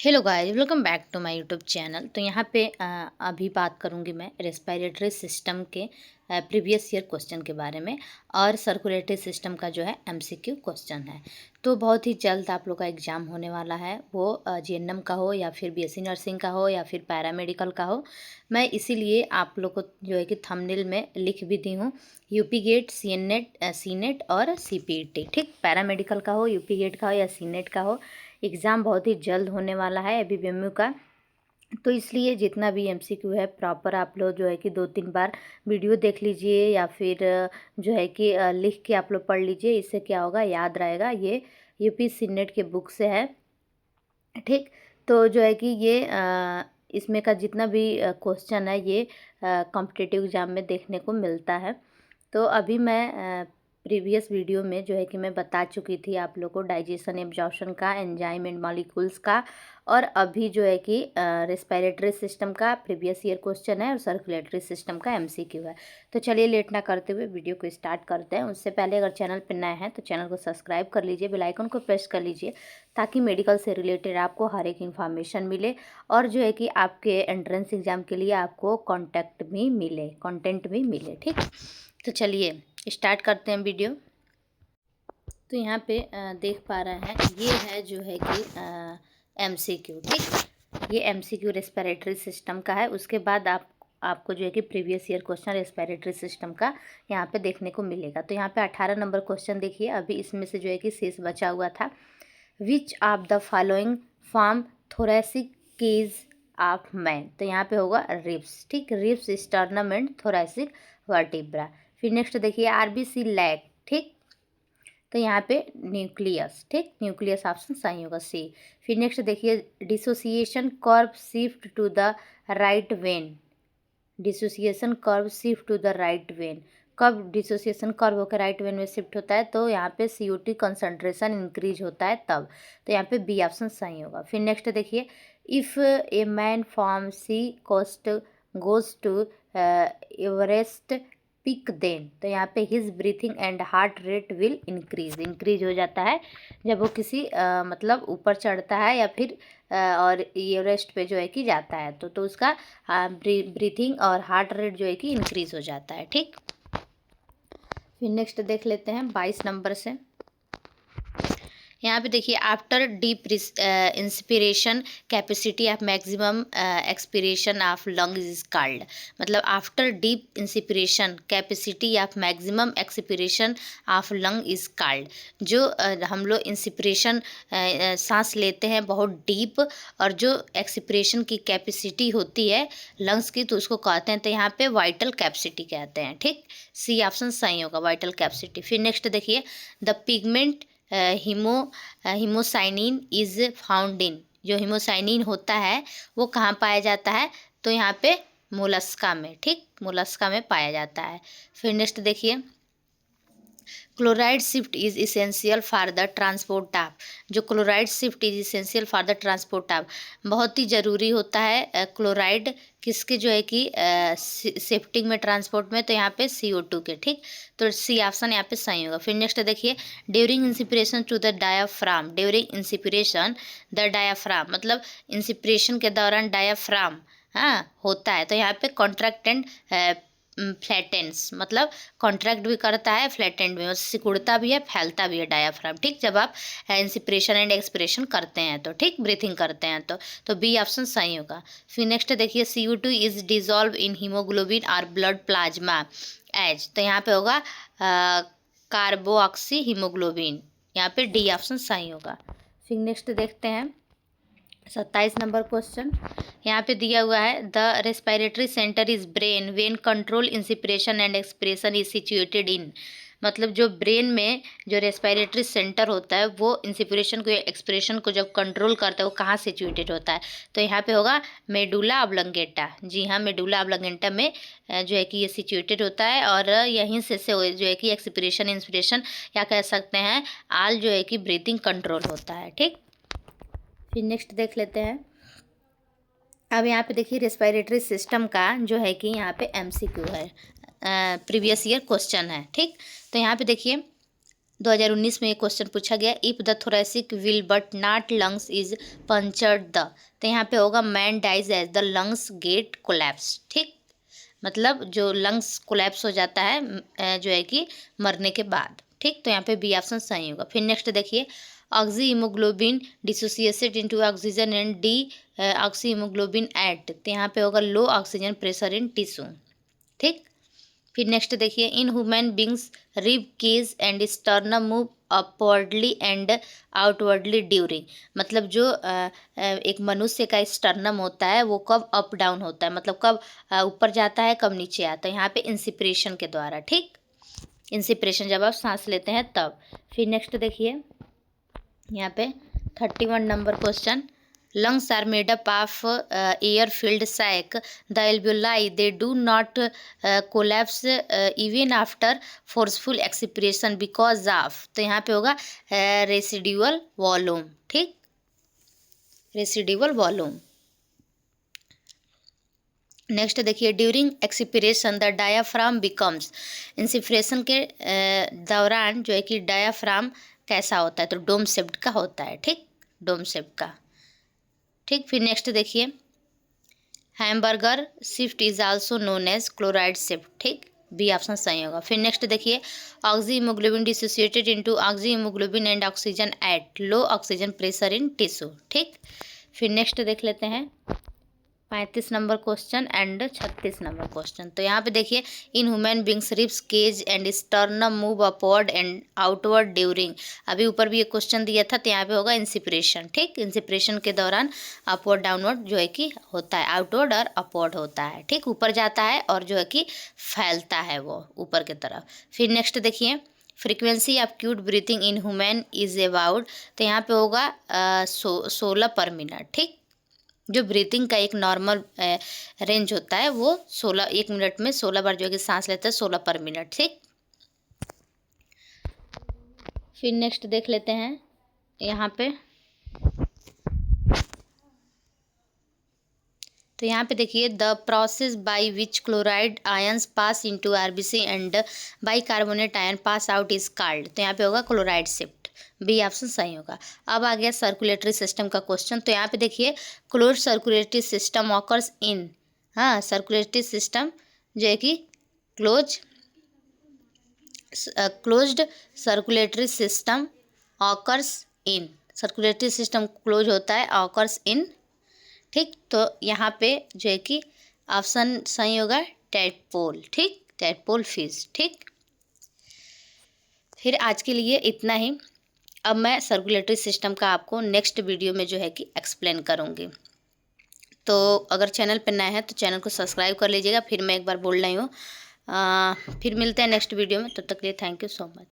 Hello guys, welcome back to my YouTube channel. तो यहाँ पे अभी बात करूँगी मैं रेस्पिरेटरी सिस्टम के प्रीवियस ईयर क्वेश्चन के बारे में। और सर्कुलेटरी सिस्टम का जो है एमसीक्यू क्वेश्चन है। तो बहुत ही जल्द आप लोग का एग्ज़ाम होने वाला है, वो जीएनएम का हो या फिर बीएससी नर्सिंग का हो या फिर पैरामेडिकल का हो। मैं इसीलिए आप लोग को जो है कि थंबनेल में लिख भी दी हूँ, यूपी गेट, सीनेट और सीपीईटी। ठीक, पैरामेडिकल का हो, यूपी गेट का हो या सीनेट का हो, एग्ज़ाम बहुत ही जल्द होने वाला है एबीपीएमयू का। तो इसलिए जितना भी एमसीक्यू है प्रॉपर आप लोग जो है कि 2-3 बार वीडियो देख लीजिए या फिर जो है कि लिख के आप लोग पढ़ लीजिए। इससे क्या होगा, याद रहेगा। ये यूपी सीनेट के बुक से है। ठीक, तो जो है कि ये इसमें का जितना भी क्वेश्चन है ये कॉम्पिटिटिव एग्ज़ाम में देखने को मिलता है। तो अभी मैं प्रीवियस वीडियो में जो है कि मैं बता चुकी थी आप लोग को डाइजेशन एब्जॉर्प्शन का, एंजाइम एंड मॉलिक्यूल्स का, और अभी जो है कि रेस्पिरेटरी सिस्टम का प्रीवियस ईयर क्वेश्चन है और सर्कुलेटरी सिस्टम का एमसीक्यू है। तो चलिए लेट ना करते हुए वीडियो को स्टार्ट करते हैं। उससे पहले अगर चैनल पर नए हैं तो चैनल को सब्सक्राइब कर लीजिए, बेल आइकन को प्रेस कर लीजिए, ताकि मेडिकल से रिलेटेड आपको हर एक इन्फॉर्मेशन मिले और जो है कि आपके एंट्रेंस एग्ज़ाम के लिए आपको कंटेंट भी मिले। ठीक, तो चलिए स्टार्ट करते हैं वीडियो। तो यहाँ पे देख पा रहे हैं, ये है जो है कि एमसीक्यू। ठीक, ये एमसीक्यू रेस्पिरेटरी सिस्टम का है। उसके बाद आपको जो है कि previous year question respiratory system का यहाँ पे देखने को मिलेगा। तो यहाँ पे 18 नंबर क्वेश्चन देखिए। अभी इसमें से जो है कि शेष बचा हुआ था, which of the following form thoracic cage of man. तो यहाँ पे होगा रिब्स। ठीक, ribs, sternum and thoracic vertebra. फिर नेक्स्ट देखिए आरबीसी लैक। ठीक, तो यहाँ पे न्यूक्लियस। ठीक, न्यूक्लियस ऑप्शन सही होगा, सी। फिर नेक्स्ट देखिए dissociation curve shift to the right when. Dissociation curve shift to the right when. कब डिसोसिएशन कर्व होकर राइट वेन में शिफ्ट होता है? तो यहाँ पे CO2 कंसंट्रेशन इंक्रीज होता है तब। तो यहाँ पे बी ऑप्शन सही होगा। फिर नेक्स्ट देखिए if a man from sea coast goes to Everest peak then. तो यहाँ पे his breathing and heart rate will increase हो जाता है जब वो किसी मतलब ऊपर चढ़ता है या फिर और एवरेस्ट पे जो है कि जाता है तो उसका ब्रीथिंग और हार्ट रेट जो है कि इंक्रीज हो जाता है। ठीक, फिर नेक्स्ट देख लेते हैं 22 नंबर से। यहाँ पे देखिए after deep inspiration capacity of maximum expiration of lung is called. मतलब after deep inspiration capacity of maximum expiration of lung is called. जो हम लोग इंस्पिरेशन सांस लेते हैं बहुत डीप, और जो एक्सपिरेशन की कैपेसिटी होती है लंग्स की, तो उसको कहते हैं, तो यहाँ पे वाइटल कैपेसिटी कहते हैं। ठीक, सी ऑप्शन सही होगा, वाइटल कैपेसिटी। फिर नेक्स्ट देखिए the pigment haemocyanin is found in. जो हिमोसाइनिन होता है वो कहाँ पाया जाता है? तो यहाँ पे मोलस्का में। ठीक, मोलस्का में पाया जाता है। फिर नेक्स्ट देखिए chloride shift is essential for the transport of. जो chloride shift is essential for the transport of, बहुत ही ज़रूरी होता है क्लोराइड किसके जो है कि शिफ्टिंग में, ट्रांसपोर्ट में, तो यहाँ पे CO2 के। ठीक, तो सी ऑप्शन यहाँ पे सही होगा। फिर नेक्स्ट देखिए during inspiration to the diaphragm. During inspiration the diaphragm, मतलब इंसिपिरेशन के दौरान डायाफ्राम होता है, तो यहाँ पे कॉन्ट्रैक्ट एंड फ्लैटेंस, मतलब कॉन्ट्रैक्ट भी करता है, फ्लैटेंड भी, सिकुड़ता भी है, फैलता भी है डायाफ्राम। ठीक, जब आप इंसिपिरेशन एंड एक्सपिरेशन करते हैं तो, ठीक, ब्रीथिंग करते हैं तो बी ऑप्शन सही होगा। फिर नेक्स्ट देखिए CO2 is dissolve in haemoglobin और ब्लड प्लाज्मा एज। तो यहाँ पे होगा कार्बोऑक्सी हीमोग्लोबिन। यहाँ पे डी ऑप्शन सही होगा। फिर नेक्स्ट देखते हैं 27 नंबर क्वेश्चन। यहाँ पे दिया हुआ है the respiratory centre is brain when control inspiration and expiration is situated in. मतलब जो ब्रेन में जो रेस्पिरेटरी सेंटर होता है वो इंसिपिरेशन को, एक्सपिरेशन को जब कंट्रोल करता है वो कहाँ सिचुएटेड होता है? तो यहाँ पे होगा मेडुला ऑब्लंगेटा। जी हाँ, मेडुला ऑब्लंगेटा में जो है कि ये सिचुएटेड होता है, और यहीं से जो है कि एक्सपिरेशन, इंस्पिरेशन, या कह सकते हैं आल जो है कि ब्रीथिंग कंट्रोल होता है। ठीक, फिर नेक्स्ट देख लेते हैं। अब यहाँ पे देखिए रेस्पिरेटरी सिस्टम का जो है कि यहाँ पे एमसीक्यू है, प्रीवियस ईयर क्वेश्चन है। ठीक, तो यहाँ पे देखिए 2019 में ये क्वेश्चन पूछा गया, if the thoracic wall but not lungs is punctured the, तो यहाँ पे होगा man dies as the lungs get collapse. ठीक, मतलब जो लंग्स कोलैप्स हो जाता है जो है कि मरने के बाद। ठीक, तो यहाँ पे बी ऑप्शन सही होगा। फिर नेक्स्ट देखिए, oxy haemoglobin dissociated into oxygen and deoxyhaemoglobin at, तो यहाँ पे होगा low oxygen pressure in tissue. ठीक, फिर नेक्स्ट देखिए, in human beings rib cage and sternum move upwardly and outwardly during, मतलब जो एक मनुष्य का स्टर्नम होता है वो कब अप डाउन होता है, मतलब कब ऊपर जाता है कब नीचे आता है, यहाँ पे इंसिपिरेशन के द्वारा। ठीक, इंसिपिरेशन जब आप सांस लेते हैं तब। फिर नेक्स्ट देखिए यहाँ पे 31 number question, lungs are made up of air filled sac, the alveoli they do not collapse even after forceful expiration because of, तो यहाँ पे होगा रेसिडुअल वॉल्यूम। ठीक, रेसिडुअल वॉल्यूम। नेक्स्ट देखिए, during expiration the diaphragm becomes, inspiration के दौरान जो है कि डायाफ्राम कैसा होता है, तो डोम शेप्ड का होता है। ठीक, डोम शेप का। ठीक, फिर नेक्स्ट देखिए, hamburger shift is also known as chloride shift. ठीक, बी ऑप्शन सही होगा। फिर नेक्स्ट देखिए, oxy haemoglobin dissociated into oxy haemoglobin and oxygen at low oxygen pressure in tissue. ठीक, फिर नेक्स्ट देख लेते हैं 35 number question and 36 number question. तो यहाँ पे देखिए, in human beings ribs cage and sternum move upward and outward during, अभी ऊपर भी एक क्वेश्चन दिया था, तो यहाँ पे होगा इंसिपिरेशन। ठीक, इंसिपिरेशन के दौरान अपवर्ड डाउनवर्ड जो है कि होता है, आउटवर्ड और अपवर्ड होता है। ठीक, ऊपर जाता है और जो है कि फैलता है वो ऊपर की तरफ। फिर नेक्स्ट देखिए, frequency of cute breathing in human is about, तो यहाँ पे होगा 16 पर मिनट। ठीक, जो ब्रीथिंग का एक नॉर्मल रेंज होता है वो 16, 1 मिनट में 16 बार जो है कि सांस लेते हैं, 16 पर मिनट। ठीक, फिर नेक्स्ट देख लेते हैं यहाँ पे, तो यहाँ पे देखिए, the process by which chloride ions pass into RBC and bicarbonate ion pass out is called, तो यहाँ पे होगा क्लोराइड शिफ्ट। बी ऑप्शन सही होगा। अब आ गया सर्कुलेटरी सिस्टम का क्वेश्चन, तो यहाँ पे देखिए, close circulatory system occurs in, हाँ, सर्कुलेटरी सिस्टम जो है कि closed circulatory system occurs in, circulatory system close होता है, ऑकर्स इन। ठीक, तो यहाँ पे जो है कि ऑप्शन सही होगा टैडपोल। ठीक, टैडपोल फिश। ठीक, फिर आज के लिए इतना ही। अब मैं सर्कुलेटरी सिस्टम का आपको नेक्स्ट वीडियो में जो है कि एक्सप्लेन करूँगी। तो अगर चैनल पर नए हैं तो चैनल को सब्सक्राइब कर लीजिएगा। फिर मैं एक बार बोल रही हूँ, फिर मिलते हैं नेक्स्ट वीडियो में, तब तक के लिए थैंक यू सो मच।